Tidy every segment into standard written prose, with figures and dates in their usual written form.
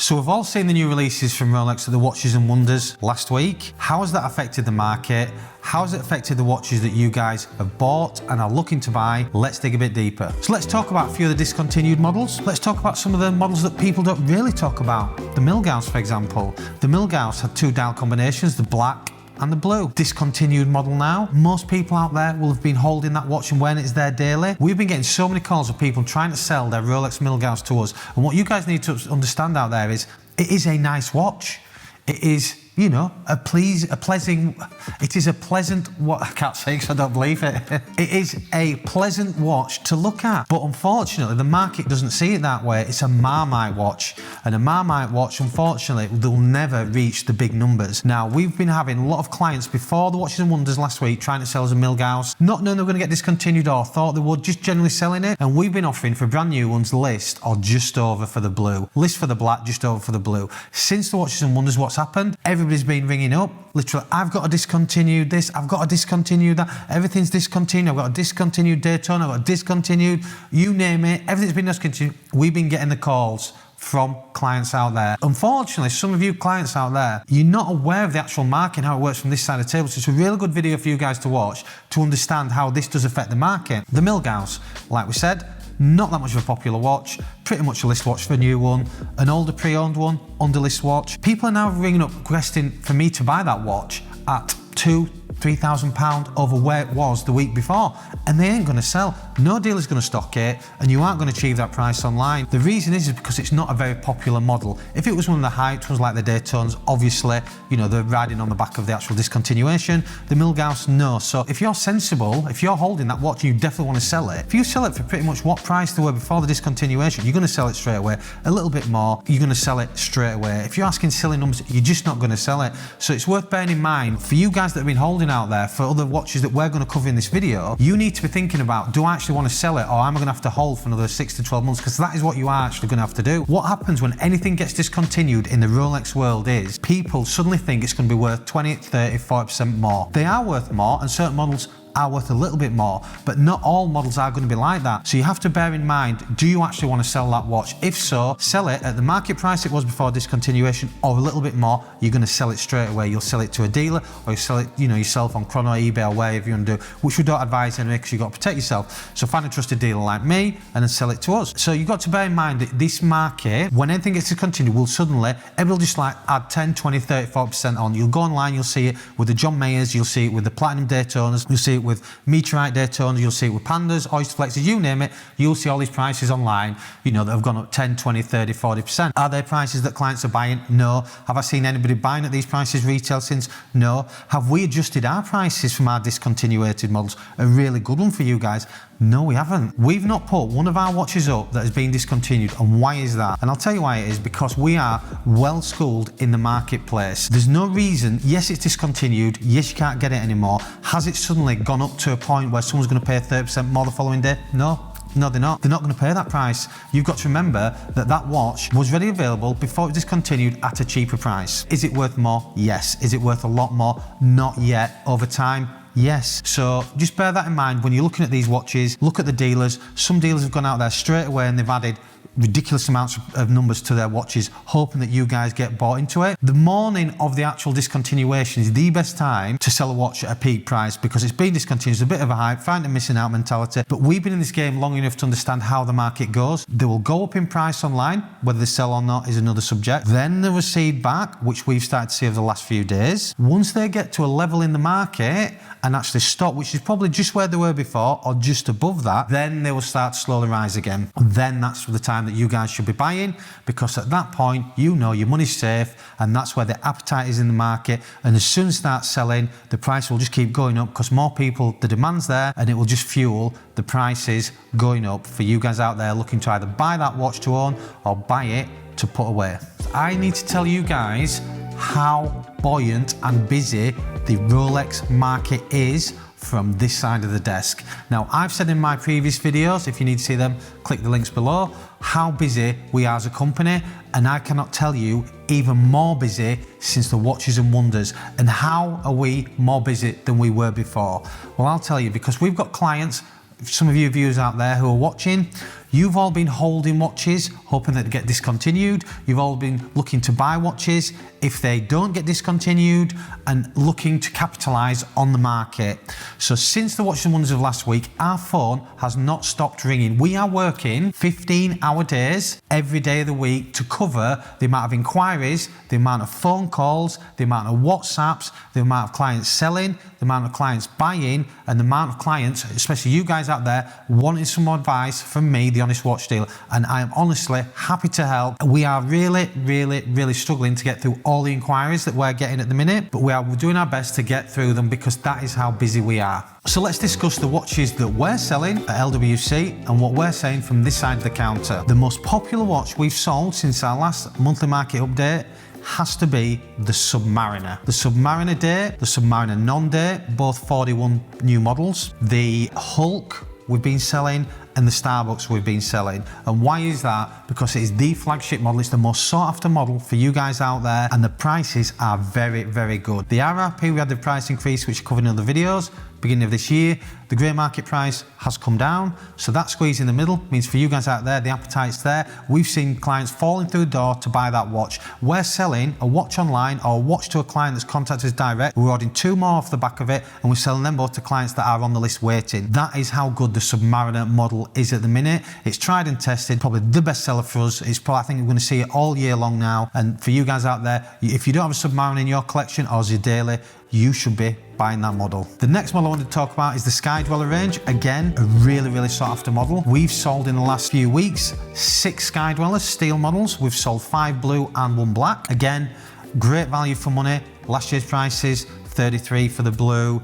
So we've all seen the new releases from Rolex at the Watches and Wonders last week. How has that affected the market? How has it affected the watches that you guys have bought and are looking to buy? Let's dig a bit deeper. So let's talk about a few of the discontinued models. Let's talk about some of the models that people don't really talk about. The Milgauss, for example. The Milgauss had two dial combinations, the black and the blue. Discontinued model now. Most people out there will have been holding that watch and wearing it as their daily. We've been getting so many calls of people trying to sell their Rolex Milgauss to us. And what you guys need to understand out there is, it is a nice watch. It is, you know, I can't say because I don't believe it. It is a pleasant watch to look at. But unfortunately, the market doesn't see it that way. It's a Marmite watch. And a Marmite watch, unfortunately, they'll never reach the big numbers. Now, we've been having a lot of clients before the Watches and Wonders last week trying to sell us a Milgauss, not knowing they were going to get discontinued or thought they would, just generally selling it. And we've been offering for brand new ones list or just over for the blue. List for the black, just over for the blue. Since the Watches and Wonders, what's happened? Everybody's been ringing up. Literally, I've got to discontinue this, I've got to discontinue that, everything's discontinued, I've got a discontinued Daytona, I've got a discontinued, you name it, everything's been discontinued. We've been getting the calls from clients out there. Unfortunately, some of you clients out there, you're not aware of the actual market and how it works from this side of the table. So it's a really good video for you guys to watch to understand how this does affect the market. The Milgauss, like we said, not that much of a popular watch, pretty much a list watch for a new one, an older pre-owned one, under list watch. People are now ringing up requesting for me to buy that watch at £2,000-3,000 over where it was the week before, and they ain't going to sell. No dealer's going to stock it, and you aren't going to achieve that price online. The reason is because it's not a very popular model. If it was one of the hyped ones like the Daytonas, obviously, you know, they're riding on the back of the actual discontinuation. The Milgauss, no. So if you're sensible, if you're holding that watch, you definitely want to sell it. If you sell it for pretty much what price they were before the discontinuation, you're going to sell it straight away. A little bit more, you're going to sell it straight away. If you're asking silly numbers, you're just not going to sell it. So it's worth bearing in mind, for you guys that have been holding out there for other watches that we're going to cover in this video, you need to be thinking about, do I actually want to sell it, or am I going to have to hold for another 6 to 12 months? Because that is what you are actually going to have to do. What happens when anything gets discontinued in the Rolex world is people suddenly think it's going to be worth 20, 30, 40% more. They are worth more, and certain models are worth a little bit more, but not all models are going to be like that. So you have to bear in mind, do you actually want to sell that watch? If so, sell it at the market price it was before discontinuation, or a little bit more. You're going to sell it straight away. You'll sell it to a dealer, or you sell it, you know, yourself on Chrono, eBay, or wherever you want to do, which we don't advise anyway, because you've got to protect yourself. So find a trusted dealer like me and then sell it to us. So you've got to bear in mind that this market, when anything gets discontinued, will suddenly, everybody just like add 10, 20, 30, 40% on. You'll go online, you'll see it with the John Mayers, you'll see it with the Platinum Daytonas, you'll see it with Meteorite Daytona, you'll see it with Pandas, Oysterflexes, you name it, you'll see all these prices online, you know, that have gone up 10, 20, 30, 40%. Are there prices that clients are buying? No. Have I seen anybody buying at these prices retail since? No. Have we adjusted our prices from our discontinuated models? A really good one for you guys? No, we haven't. We've not put one of our watches up that has been discontinued. And why is that? And I'll tell you why it is, because we are well schooled in the marketplace. There's no reason, yes, it's discontinued, yes, you can't get it anymore. Has it suddenly gone up to a point where someone's going to pay 30% more the following day? No. No, they're not. They're not going to pay that price. You've got to remember that that watch was ready available before it was discontinued at a cheaper price. Is it worth more? Yes. Is it worth a lot more? Not yet. Over time? Yes. So just bear that in mind when you're looking at these watches. Look at the dealers. Some dealers have gone out there straight away and they've added ridiculous amounts of numbers to their watches, hoping that you guys get bought into it. The morning of the actual discontinuation is the best time to sell a watch at a peak price, because it's been discontinued. It's a bit of a hype, find a missing out mentality. But we've been in this game long enough to understand how the market goes. They will go up in price online, whether they sell or not is another subject. Then they recede back, which we've started to see over the last few days. Once they get to a level in the market and actually stop, which is probably just where they were before or just above that, then they will start to slowly rise again. And then that's the time that you guys should be buying, because at that point, you know your money's safe, and that's where the appetite is in the market. And as soon as it starts selling, the price will just keep going up, because more people, the demand's there, and it will just fuel the prices going up for you guys out there looking to either buy that watch to own or buy it to put away. I need to tell you guys how buoyant and busy the Rolex market is from this side of the desk. Now, I've said in my previous videos, if you need to see them, click the links below, how busy we are as a company, and I cannot tell you even more busy since the Watches and Wonders. And how are we more busy than we were before? Well, I'll tell you, because we've got clients, some of you viewers out there who are watching, You've all been holding watches, hoping that they get discontinued. You've all been looking to buy watches if they don't get discontinued and looking to capitalize on the market. So since the Watches and Wonders of last week, our phone has not stopped ringing. We are working 15-hour days every day of the week to cover the amount of inquiries, the amount of phone calls, the amount of WhatsApps, the amount of clients selling, the amount of clients buying, and the amount of clients, especially you guys out there, wanting some advice from me, the Honest Watch Dealer. And I am honestly happy to help. We are really struggling to get through all the inquiries that we're getting at the minute, but we are doing our best to get through them because that is how busy we are. So let's discuss the watches that we're selling at LWC and what we're saying from this side of the counter. The most popular watch we've sold since our last monthly market update has to be the Submariner. The Submariner Day, the Submariner Non-Day, both 41 new models. The Hulk we've been selling, and the Starbucks we've been selling. And why is that? Because it is the flagship model, it's the most sought after model for you guys out there, and the prices are very good. The RRP, we had the price increase, which I covered in other videos, beginning of this year. The grey market price has come down, so that squeeze in the middle means for you guys out there, the appetite's there. We've seen clients falling through the door to buy that watch. We're selling a watch online or a watch to a client that's contacted us direct. We're ordering 2 more off the back of it, and we're selling them both to clients that are on the list waiting. That is how good the Submariner model is at the minute. It's tried and tested, probably the best seller for us. It's probably, I think we're going to see it all year long now. And for you guys out there, if you don't have a Submariner in your collection or as your daily, you should be buying that model. The next model I want to talk about is the Sky Dweller range. Again, a really sought after model. We've sold in the last few weeks 6 Sky Dwellers, steel models. We've sold 5 blue and 1 black. Again, great value for money. Last year's prices, 33 for the blue,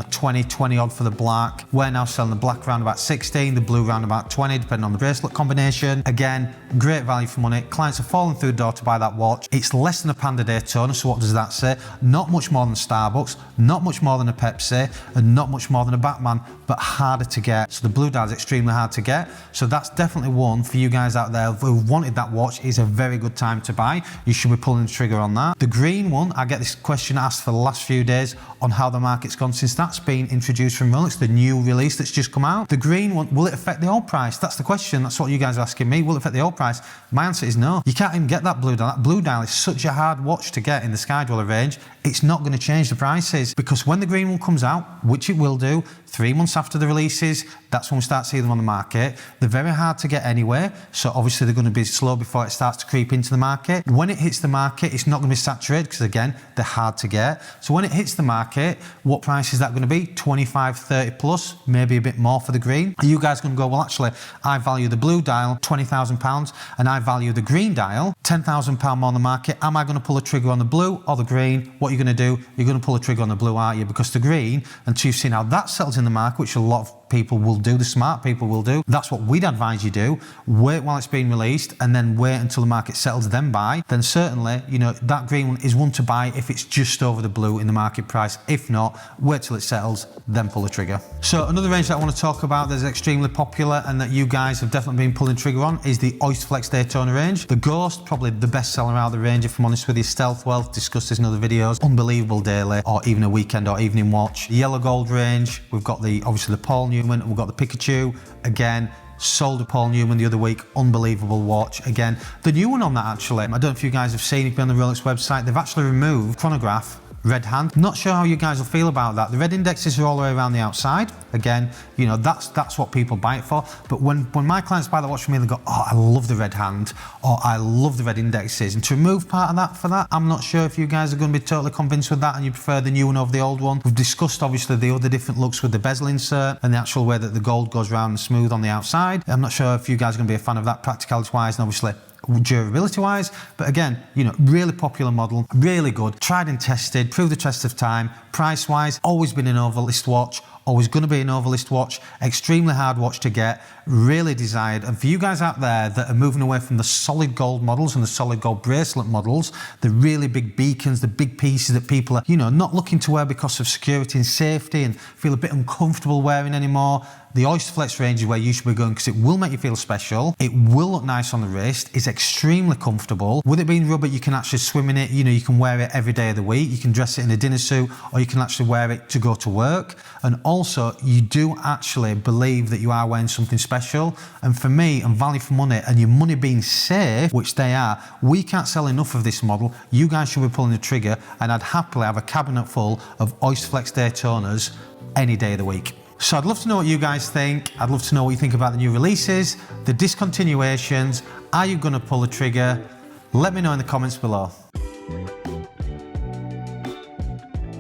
20 odd for the black. We're now selling the black around about 16, the blue around about 20, depending on the bracelet combination. Again, great value for money. Clients are falling through the door to buy that watch. It's less than a Panda Daytona, so what does that say? Not much more than Starbucks, not much more than a Pepsi, and not much more than a Batman, but harder to get. So the blue dial is extremely hard to get. So that's definitely one for you guys out there who wanted that watch. Is a very good time to buy. You should be pulling the trigger on that. The green one, I get this question asked for the last few days on how the market's gone since that's been introduced from Rolex, the new release that's just come out. The green one, will it affect the old price? That's the question. That's what you guys are asking me. Will it affect the old price? My answer is no. You can't even get that blue dial. That blue dial is such a hard watch to get in the Sky Dweller range. It's not going to change the prices, because when the green one comes out, which it will do, 3 months after the releases, that's when we start seeing them on the market. They're very hard to get anyway, so obviously they're going to be slow before it starts to creep into the market. When it hits the market, it's not going to be saturated because, again, they're hard to get. So when it hits the market, what price is that going to be? 25, 30 plus, maybe a bit more for the green. Are you guys going to go, well, actually, I value the blue dial £20,000 and I value the green dial £10,000 more on the market. Am I going to pull a trigger on the blue or the green? What are you going to do? You're going to pull a trigger on the blue, aren't you? Because the green, until you've seen how that settles in the market, which a lot of people will do, the smart people will do, that's what we'd advise you do. Wait while it's being released and then wait until the market settles, then buy. Then certainly, that green one is one to buy if it's just over the blue in the market price. If not, wait till it settles, then pull the trigger. So another range that I want to talk about that's extremely popular and that you guys have definitely been pulling trigger on is the Oysterflex Daytona range. The Ghost, probably the best seller out of the range, if I'm honest with you. Stealth Wealth, discussed this in other videos. Unbelievable daily or even a weekend or evening watch. The Yellow Gold range, we've got obviously the Paul Newman, and we've got the Pikachu. Again, sold a Paul Newman the other week, unbelievable watch. Again, the new one on that, actually, I don't know if you guys have seen it on the Rolex website, they've actually removed chronograph red hand. Not sure how you guys will feel about that. The red indexes are all the way around the outside. Again, that's what people buy it for. But when my clients buy the watch from me, they go, oh, I love the red hand, or I love the red indexes. And to remove part of that for that, I'm not sure if you guys are going to be totally convinced with that and you prefer the new one over the old one. We've discussed obviously the other different looks with the bezel insert and the actual way that the gold goes round and smooth on the outside. I'm not sure if you guys are going to be a fan of that practicality wise and obviously durability wise, but again, really popular model, really good, tried and tested, proved the test of time. Price wise, always been an overlist watch, always going to be an overlist watch, extremely hard watch to get, really desired. And for you guys out there that are moving away from the solid gold models and the solid gold bracelet models, the really big beacons, the big pieces that people are not looking to wear because of security and safety and feel a bit uncomfortable wearing anymore, the Oysterflex range is where you should be going, because it will make you feel special. It will look nice on the wrist. It's extremely comfortable. With it being rubber, you can actually swim in it. You can wear it every day of the week. You can dress it in a dinner suit, or you can actually wear it to go to work. And also, you do actually believe that you are wearing something special special. And for me, and value for money, and your money being safe, which they are, we can't sell enough of this model. You guys should be pulling the trigger, and I'd happily have a cabinet full of Oysterflex Daytonas any day of the week. So I'd love to know what you guys think. I'd love to know what you think about the new releases, the discontinuations. Are you going to pull the trigger? Let me know in the comments below.